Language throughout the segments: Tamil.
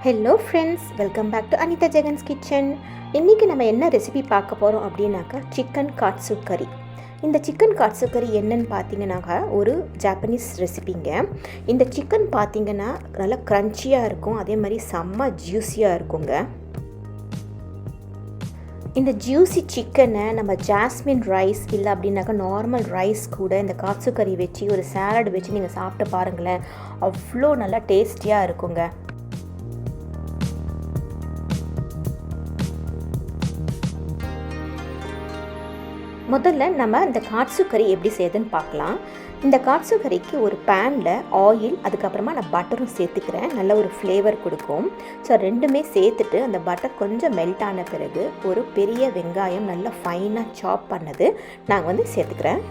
Hello friends, welcome back to anithajaganskitchen. இன்றைக்கி நம்ம என்ன ரெசிபி பார்க்க போகிறோம் அப்படின்னாக்கா சிக்கன் காட்சு கறி. இந்த சிக்கன் காட்சு கறி என்னன்னு பார்த்தீங்கன்னாக்கா ஒரு ஜாப்பனீஸ் ரெசிபிங்க. இந்த சிக்கன் பார்த்தீங்கன்னா நல்லா க்ரன்ச்சியாக இருக்கும், அதே மாதிரி செம்ம ஜூஸியாக இருக்குங்க. இந்த ஜூஸி சிக்கனை நம்ம ஜாஸ்மின் ரைஸ் இல்லை அப்படின்னாக்கா நார்மல் ரைஸ் கூட இந்த காட்சு கறி வச்சு ஒரு சாலட் வச்சு நீங்கள் சாப்பிட்டு பாருங்களேன், அவ்வளோ நல்லா டேஸ்டியாக இருக்குங்க. முதல்ல நம்ம இந்த காட்சு கறி எப்படி செய்யுதுன்னு பார்க்கலாம். இந்த காட்சு கறிக்கு ஒரு பேனில் ஆயில், அதுக்கப்புறமா நான் பட்டரும் சேர்த்துக்கிறேன். நல்ல ஒரு ஃப்ளேவர் கொடுக்கும். ஸோ ரெண்டுமே சேர்த்துட்டு அந்த பட்டர் கொஞ்சம் மெல்ட் ஆன பிறகு ஒரு பெரிய வெங்காயம் நல்லா ஃபைனாக சாப் பண்ணது நாங்கள் சேர்த்துக்கிறேன்.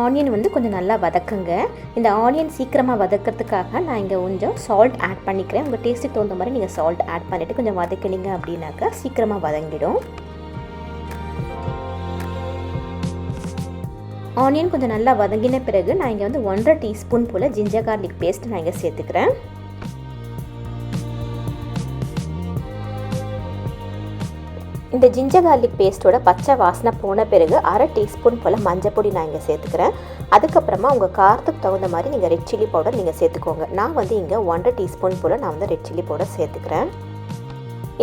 ஆனியன் கொஞ்சம் நல்லா வதக்குங்க. இந்த ஆனியன் சீக்கிரமாக வதக்கிறதுக்காக நான் இங்கே கொஞ்சம் சால்ட் ஆட் பண்ணிக்கிறேன். உங்கள் டேஸ்ட்டுக்கு தகுந்த மாதிரி நீங்கள் சால்ட் ஆட் பண்ணிவிட்டு கொஞ்சம் வதக்கினீங்க அப்படின்னாக்கா சீக்கிரமாக வதங்கிடும். ஆனியன் கொஞ்சம் நல்லா வதங்கின பிறகு நான் இங்கே 1.5 டீஸ்பூன் போல் ஜிஞ்சர் கார்லிக் பேஸ்ட் நான் இங்கே சேர்த்துக்கிறேன். இந்த ஜிஞ்சர் கார்லிக் பேஸ்ட்டோட பச்சை வாசனை போன பிறகு 1/2 டீஸ்பூன் போல் மஞ்சள் பொடி நான் இங்கே சேர்த்துக்கிறேன். அதுக்கப்புறமா உங்கள் காரத்துக்கு தகுந்த மாதிரி நீங்கள் ரெட் சில்லி பவுடர் நீங்கள் சேர்த்துக்கோங்க. நான் இங்கே 1.5 டீஸ்பூன் போல் நான் ரெட் சில்லி பவுடர் சேர்த்துக்கிறேன்.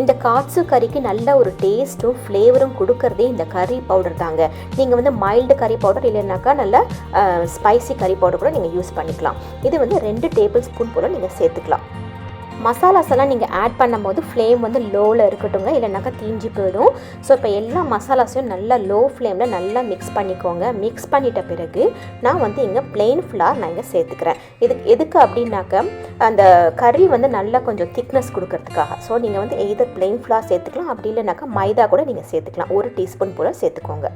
இந்த காட்சு கறிக்கு நல்ல ஒரு டேஸ்ட்டும் ஃப்ளேவரும் கொடுக்கறதே இந்த கறி பவுடர் தாங்க. நீங்கள் மைல்டு கறி பவுடர் இல்லைனாக்கா நல்ல ஸ்பைசி கறி பவுடர் கூட நீங்கள் யூஸ் பண்ணிக்கலாம். இது 2 டேபிள் ஸ்பூன் போல் நீங்கள் சேர்த்துக்கலாம். மசாலாஸ் எல்லாம் நீங்கள் ஆட் பண்ணும்போது ஃப்ளேம் லோவில் இருக்கட்டுங்க, இல்லைனாக்கா தீஞ்சி போயிடும். ஸோ இப்போ எல்லா மசாலாஸையும் நல்லா லோ ஃப்ளேமில் நல்லா மிக்ஸ் பண்ணிக்கோங்க. மிக்ஸ் பண்ணிட்ட பிறகு நான் இங்கே பிளெயின் ஃப்ளார் நான் இங்கே சேர்த்துக்கிறேன். எதுக்கு அப்படின்னாக்க அந்த கறி நல்லா கொஞ்சம் திக்னஸ் கொடுக்கறதுக்காக. ஸோ நீங்கள் எய்தர் பிளெயின் ஃப்ளார் சேர்த்துக்கலாம், அப்படி இல்லைனாக்கா மைதா கூட நீங்கள் சேர்த்துக்கலாம். 1 டீஸ்பூன் போல் சேர்த்துக்கோங்க.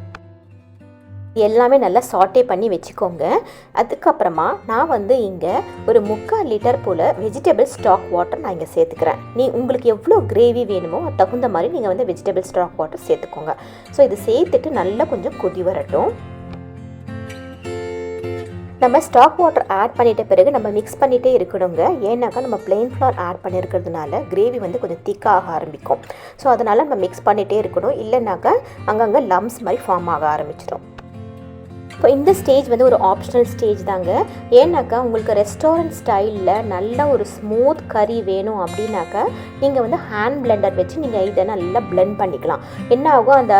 எல்லாமே நல்லா சாட்டே பண்ணி வச்சுக்கோங்க. அதுக்கப்புறமா நான் இங்கே ஒரு 3/4 லிட்டர் போல் வெஜிடபிள் ஸ்டாக் வாட்டர் நான் இங்கே சேர்த்துக்கிறேன். உங்களுக்கு எவ்வளோ கிரேவி வேணுமோ அது தகுந்த மாதிரி நீங்கள் வெஜிடபிள் ஸ்டாக் வாட்டர் சேர்த்துக்கோங்க. ஸோ இது சேர்த்துட்டு நல்லா கொஞ்சம் கொதி வரட்டும். நம்ம ஸ்டாக் வாட்டர் ஆட் பண்ணிட்ட பிறகு நம்ம மிக்ஸ் பண்ணிகிட்டே இருக்கணுங்க. ஏன்னாக்கா நம்ம பிளெயின் ஃப்ளார் ஆட் பண்ணியிருக்கிறதுனால கிரேவி கொஞ்சம் திக்காக ஆரம்பிக்கும். ஸோ அதனால் நம்ம மிக்ஸ் பண்ணிகிட்டே இருக்கணும், இல்லைனாக்கா அங்கங்கே லம்ஸ் மாதிரி ஃபார்ம் ஆக ஆரம்பிச்சிடும். இப்போ இந்த ஸ்டேஜ் ஒரு ஆப்ஷனல் ஸ்டேஜ் தாங்க. ஏன்னாக்கா உங்களுக்கு ரெஸ்டாரண்ட் ஸ்டைலில் நல்ல ஒரு ஸ்மூத் கறி வேணும் அப்படின்னாக்கா நீங்கள் ஹேண்ட் பிளெண்டர் வச்சு நீங்கள் இதை நல்லா பிளெண்ட் பண்ணிக்கலாம். என்ன ஆகும், அந்த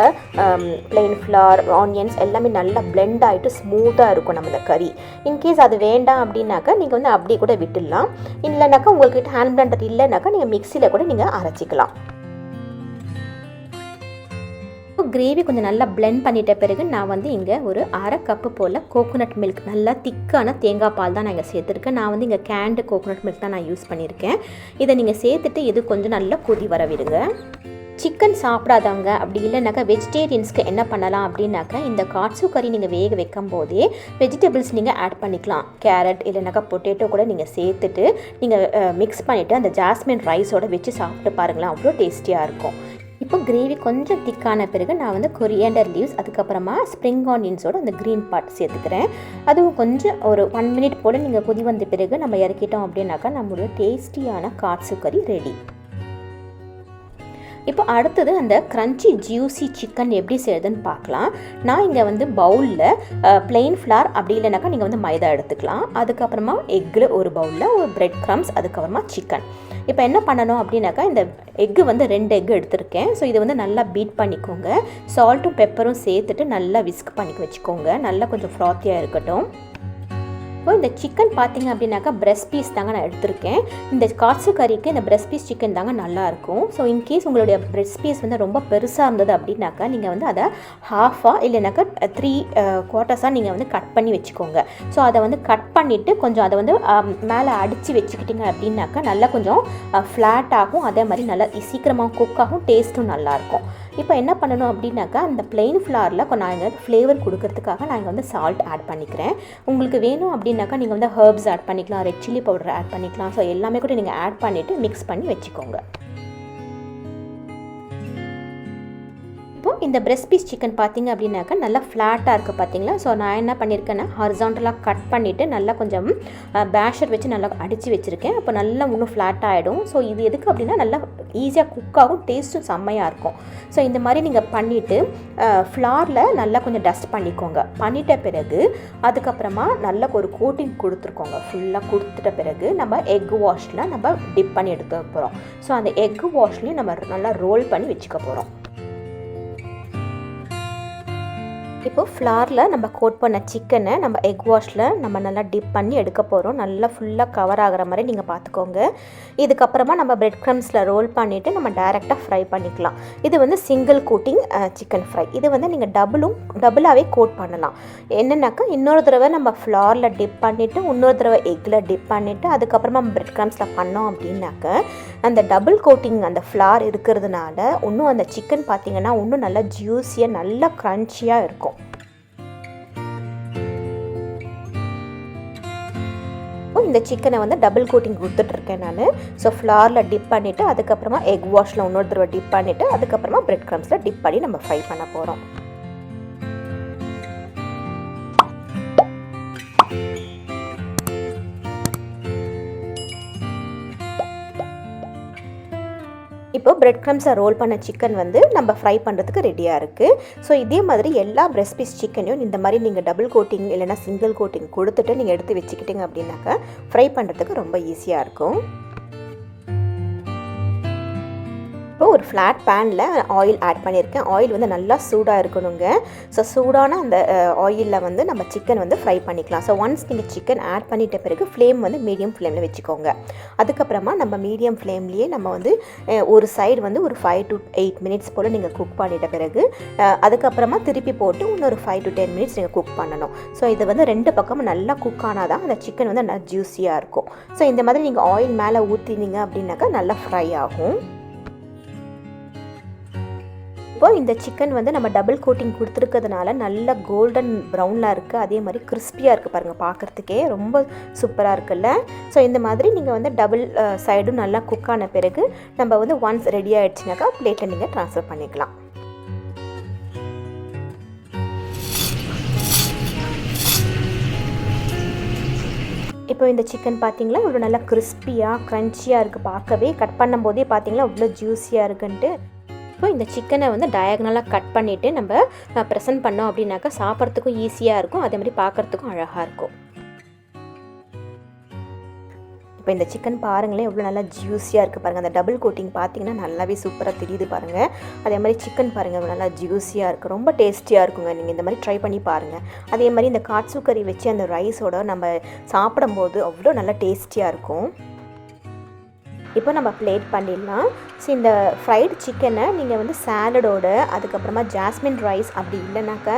பிளெயின் ஃப்ளார் ஆனியன்ஸ் எல்லாமே நல்லா பிளெண்ட் ஆகிட்டு ஸ்மூத்தாக இருக்கும் நம்ம இந்த கறி. இன்கேஸ் அது வேண்டாம் அப்படின்னாக்கா நீங்கள் அப்படியே கூட விட்டுடலாம். இல்லைனாக்கா உங்கள்கிட்ட ஹேண்ட் பிளெண்டர் இல்லைனாக்கா நீங்கள் மிக்சியில் கூட நீங்கள் அரைச்சிக்கலாம். கிரேவி கொஞ்சம் நல்லா பிளெண்ட் பண்ணிட்ட பிறகு நான் இங்கே ஒரு 1/2 கப்பு போல் கோகோனட் மில்க், நல்லா திக்கான தேங்காய் பால் தான் நான் இங்கே சேர்த்துருக்கேன். நான் இங்கே கேண்டு கோகோனட் மில்க் தான் நான் யூஸ் பண்ணியிருக்கேன். இதை நீங்கள் சேர்த்துட்டு இது கொஞ்சம் நல்லா கொதி வர விடுங்க. சிக்கன் சாப்பிடாதவங்க அப்படி இல்லைனாக்கா வெஜிடேரியன்ஸ்க்கு என்ன பண்ணலாம் அப்படின்னாக்கா இந்த காட்சு கறி நீங்கள் வேக வைக்கும் போதே வெஜிடபிள்ஸ் நீங்கள் ஆட் பண்ணிக்கலாம். கேரட் இல்லைனாக்கா பொட்டேட்டோ கூட நீங்கள் சேர்த்துட்டு நீங்கள் மிக்ஸ் பண்ணிவிட்டு அந்த ஜாஸ்மின் ரைஸோடு வச்சு சாப்பிட்டு பாருங்களேன், அவ்வளோ டேஸ்டியாக இருக்கும். இப்போ கிரேவி கொஞ்சம் திக்கான பிறகு நான் கொரியாண்டர் லீவ்ஸ், அதுக்கப்புறமா ஸ்ப்ரிங் ஆனியன்ஸோட அந்த க்ரீன் பார்ட் சேர்த்துக்கிறேன். அதுவும் கொஞ்சம் ஒரு 1 மினிட் போல் நீங்கள் கொதி வந்த பிறகு நம்ம இறக்கிட்டோம் அப்படின்னாக்கா நம்மளுடைய டேஸ்டியான காட்சு கறி ரெடி. இப்போ அடுத்தது அந்த க்ரன்ச்சி ஜூஸி சிக்கன் எப்படி செய்யுதுன்னு பார்க்கலாம். நான் இங்கே பவுலில் பிளெயின் ஃப்ளார் அப்படி இல்லைனாக்கா நீங்கள் மைதா எடுத்துக்கலாம். அதுக்கப்புறமா எக்கில் ஒரு பவுலில் ஒரு பிரெட் க்ரம்ஸ், அதுக்கப்புறமா சிக்கன். இப்போ என்ன பண்ணணும் அப்படின்னாக்கா இந்த எக்கு 2 எக்கு எடுத்திருக்கேன். ஸோ இதை நல்லா பீட் பண்ணிக்கோங்க. சால்ட்டும் பெப்பரும் சேர்த்துட்டு நல்லா விஸ்க் பண்ணி வச்சுக்கோங்க. நல்லா கொஞ்சம் ஃப்ராத்தியாக இருக்கட்டும். இப்போ இந்த சிக்கன் பார்த்தீங்க அப்படின்னாக்கா பிரெஸ்ட் பீஸ் தாங்க நான் எடுத்திருக்கேன். இந்த காட்சு கறிக்கு இந்த பிரெஸ்ட் பீஸ் சிக்கன் தாங்க நல்லாயிருக்கும். ஸோ இன்கேஸ் உங்களுடைய பிரெஸ்ட் பீஸ் ரொம்ப பெருசாக இருந்தது அப்படின்னாக்கா நீங்கள் அதை ஹாஃபாக இல்லைனாக்கா 3 குவார்ட்டர்ஸாக நீங்கள் கட் பண்ணி வச்சுக்கோங்க. ஸோ அதை கட் பண்ணிவிட்டு கொஞ்சம் அதை மேலே அடித்து வச்சுக்கிட்டிங்க அப்படின்னாக்கா நல்லா கொஞ்சம் ஃப்ளாட் ஆகும், அதே மாதிரி நல்லா சீக்கிரமாக குக் ஆகும், டேஸ்ட்டும் நல்லாயிருக்கும். இப்போ என்ன பண்ணணும் அப்படின்னாக்கா அந்த பிளெயின் ஃப்ளாரில் நான் ஃப்ளேவர் கொடுக்கறதுக்காக நான் இங்கே சால்ட் ஆட் பண்ணிக்கிறேன். உங்களுக்கு வேணும் அப்படின்னாக்கா நீங்கள் ஹர்ப்ஸ் ஆட் பண்ணிக்கலாம், ரெட் சில்லி பவுடர் ஆட் பண்ணிக்கலாம். ஸோ எல்லாமே கூட நீங்கள் ஆட் பண்ணிவிட்டு மிக்ஸ் பண்ணி வச்சுக்கோங்க. இப்போ இந்த பிரெஸ்ட் பீஸ் சிக்கன் பார்த்தீங்க அப்படின்னாக்கா நல்லா ஃப்ளாட்டாக இருக்குது பார்த்தீங்களா. ஸோ நான் என்ன பண்ணியிருக்கேன்னா ஹாரிசான்டலாக கட் பண்ணிவிட்டு நல்லா கொஞ்சம் பேஷர் வச்சு நல்லா அடித்து வச்சுருக்கேன். அப்போ நல்லா இன்னும் ஃப்ளாட் ஆகிடும். ஸோ இது எதுக்கு அப்படின்னா நல்லா ஈஸியாக குக் ஆகும், டேஸ்ட்டும் செம்மையாக இருக்கும். ஸோ இந்த மாதிரி நீங்கள் பண்ணிவிட்டு ஃப்ளாரில் நல்லா கொஞ்சம் டஸ்ட் பண்ணிக்கோங்க. பண்ணிட்ட பிறகு அதுக்கப்புறமா நல்லா ஒரு கோட்டிங் கொடுத்துருக்கோங்க. ஃபுல்லாக கொடுத்துட்ட பிறகு நம்ம எக் வாஷில் நம்ம டிப் பண்ணி எடுக்க போகிறோம். ஸோ அந்த எக் வாஷ்லேயும் நம்ம நல்லா ரோல் பண்ணி வச்சுக்க போகிறோம். இப்போ ஃப்ளாரில் நம்ம கோட் பண்ண சிக்கனை நம்ம எக் வாஷில் நம்ம நல்லா டிப் பண்ணி எடுக்க போகிறோம். நல்லா ஃபுல்லாக கவர் ஆகிற மாதிரி நீங்கள் பார்த்துக்கோங்க. இதுக்கப்புறமா நம்ம பிரெட் க்ரம்ஸில் ரோல் பண்ணிவிட்டு நம்ம டைரெக்டாக ஃப்ரை பண்ணிக்கலாம். இது வந்து சிங்கிள் கோட்டிங் சிக்கன் ஃப்ரை. இது வந்து நீங்கள் டபுளாகவே கோட் பண்ணலாம். என்னென்னாக்கா இன்னொரு தடவை நம்ம ஃப்ளாரில் டிப் பண்ணிவிட்டு இன்னொரு தடவை எக்கில் டிப் பண்ணிவிட்டு அதுக்கப்புறமா நம்ம பிரெட் க்ரம்ஸில் பண்ணோம் அப்படின்னாக்க அந்த டபுள் கோட்டிங் அந்த ஃப்ளார் இருக்கிறதுனால இன்னும் அந்த சிக்கன் பார்த்திங்கன்னா இன்னும் நல்லா ஜூஸியாக நல்லா க்ரன்ச்சியாக இருக்கும். இந்த சிக்கனை வந்து டபுள் கோட்டிங் கொடுத்துட்ருக்கேன் நான். ஸோ ஃப்ளாரில் டிப் பண்ணிவிட்டு அதுக்கப்புறமா எக் வாஷில் இன்னொரு தடவை டிப் பண்ணிவிட்டு அதுக்கப்புறமா பிரெட் க்ரம்ஸில் டிப் பண்ணி நம்ம ஃப்ரை பண்ண போகிறோம். இப்போ பிரெட் க்ரம்ஸை ரோல் பண்ண சிக்கன் வந்து நம்ம ஃப்ரை பண்ணுறதுக்கு ரெடியாக இருக்குது. ஸோ இதே மாதிரி எல்லா பிரெஸ்ட் பீஸ் சிக்கனையும் இந்த மாதிரி நீங்கள் டபுள் கோட்டிங் இல்லைனா சிங்கிள் கோட்டிங் கொடுத்துட்டு நீங்கள் எடுத்து வச்சுக்கிட்டிங்க அப்படின்னாக்கா ஃப்ரை பண்ணுறதுக்கு ரொம்ப ஈஸியாக இருக்கும். இப்போ ஒரு ஃப்ளாட் பேனில் ஆயில் ஆட் பண்ணியிருக்கேன். ஆயில் வந்து நல்லா சூடாக இருக்கணுங்க. ஸோ சூடான அந்த ஆயிலில் வந்து நம்ம சிக்கன் வந்து ஃப்ரை பண்ணிக்கலாம். ஸோ ஒன்ஸ் நீங்கள் சிக்கன் ஆட் பண்ணிட்ட பிறகு ஃப்ளேம் வந்து மீடியம் ஃப்ளேமில் வச்சுக்கோங்க. அதுக்கப்புறமா நம்ம மீடியம் ஃப்ளேம்லேயே நம்ம வந்து ஒரு சைடு வந்து ஒரு 5 to 8 மினிட்ஸ் போல் நீங்கள் குக் பண்ணிட்ட பிறகு அதுக்கப்புறமா திருப்பி போட்டு இன்னொரு 5 to 10 மினிட்ஸ் நீங்கள் குக் பண்ணணும். ஸோ இது வந்து ரெண்டு பக்கமும் நல்லா குக் ஆனால் தான் அந்த சிக்கன் வந்து நல்லா ஜூஸியாக இருக்கும். ஸோ இந்த மாதிரி நீங்கள் ஆயில் மேலே ஊற்றினீங்க அப்படின்னாக்கா நல்லா ஃப்ரை ஆகும். இப்போ இந்த சிக்கன் வந்து நம்ம டபுள் கோட்டிங் கொடுத்துருக்கிறதுனால நல்ல கோல்டன் ப்ரௌனில் இருக்குது. அதே மாதிரி கிறிஸ்பியாக இருக்குது பாருங்கள், பார்க்குறதுக்கே ரொம்ப சூப்பராக இருக்குல்ல. ஸோ இந்த மாதிரி நீங்கள் வந்து டபுள் சைடும் நல்லா குக் ஆன பிறகு நம்ம வந்து ஒன்ஸ் ரெடி ஆகிடுச்சுனாக்கா பிளேட்டில் நீங்கள் ட்ரான்ஸ்ஃபர் பண்ணிக்கலாம். இப்போ இந்த சிக்கன் பார்த்திங்களா இவ்வளோ நல்லா கிறிஸ்பியாக க்ரன்ச்சியாக இருக்குது. பார்க்கவே கட் பண்ணும்போதே பார்த்திங்களா இவ்வளோ ஜூஸியாக இருக்குன்ட்டு. இப்போ இந்த சிக்கனை வந்து டயகனலாக கட் பண்ணிவிட்டு நம்ம ப்ரெசென்ட் பண்ணோம் அப்படின்னாக்கா சாப்பிட்றதுக்கும் ஈஸியாக இருக்கும், அதே மாதிரி பார்க்குறதுக்கும் அழகாக இருக்கும். இப்போ இந்த சிக்கன் பாருங்களேன் எவ்வளோ நல்லா ஜூஸியாக இருக்குது பாருங்கள். அந்த டபுள் கோட்டிங் பார்த்திங்கன்னா நல்லாவே சூப்பராக தெரியுது பாருங்கள். அதே மாதிரி சிக்கன் பாருங்கள் நல்லா ஜூஸியாக இருக்குது, ரொம்ப டேஸ்டியாக இருக்குங்க. நீங்கள் இந்த மாதிரி ட்ரை பண்ணி பாருங்கள். அதே மாதிரி இந்த காட்சு கறி வச்சு அந்த ரைஸோட நம்ம சாப்பிடும்போது அவ்வளோ நல்லா டேஸ்டியாக இருக்கும். இப்போ நம்ம பிளேட் பண்ணிடலாம். ஸோ இந்த ஃப்ரைடு சிக்கனை நீங்கள் வந்து சாலடோட அதுக்கப்புறமா ஜாஸ்மின் ரைஸ் அப்படி இல்லைனாக்கா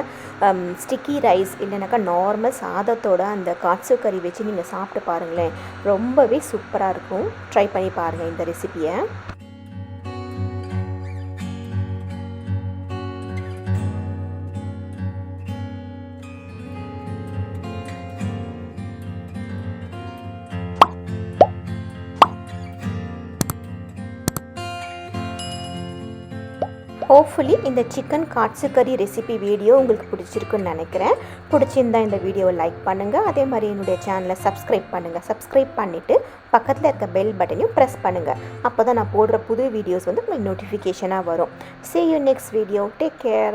ஸ்டிக்கி ரைஸ் இல்லைனாக்கா நார்மல் சாதத்தோட அந்த காட்சு கறி வச்சு நீங்கள் சாப்பிட்டு பாருங்களேன், ரொம்பவே சூப்பராக இருக்கும். ட்ரை பண்ணி பாருங்கள் இந்த ரெசிபியை. ஹோப்ஃபுல்லி இந்த சிக்கன் காட்சு கறி ரெசிபி வீடியோ உங்களுக்கு பிடிச்சிருக்குன்னு நினைக்கிறேன். பிடிச்சிருந்தா இந்த வீடியோவை லைக் பண்ணுங்கள். அதே மாதிரி என்னுடைய சேனலை சப்ஸ்கிரைப் பண்ணுங்கள். சப்ஸ்கிரைப் பண்ணிவிட்டு பக்கத்தில் இருக்க பெல் பட்டனையும் ப்ரெஸ் பண்ணுங்கள். அப்போ தான் நான் போடுற புது வீடியோஸ் வந்து உங்களுக்கு நோட்டிஃபிகேஷனாக வரும். See you next video. Take care.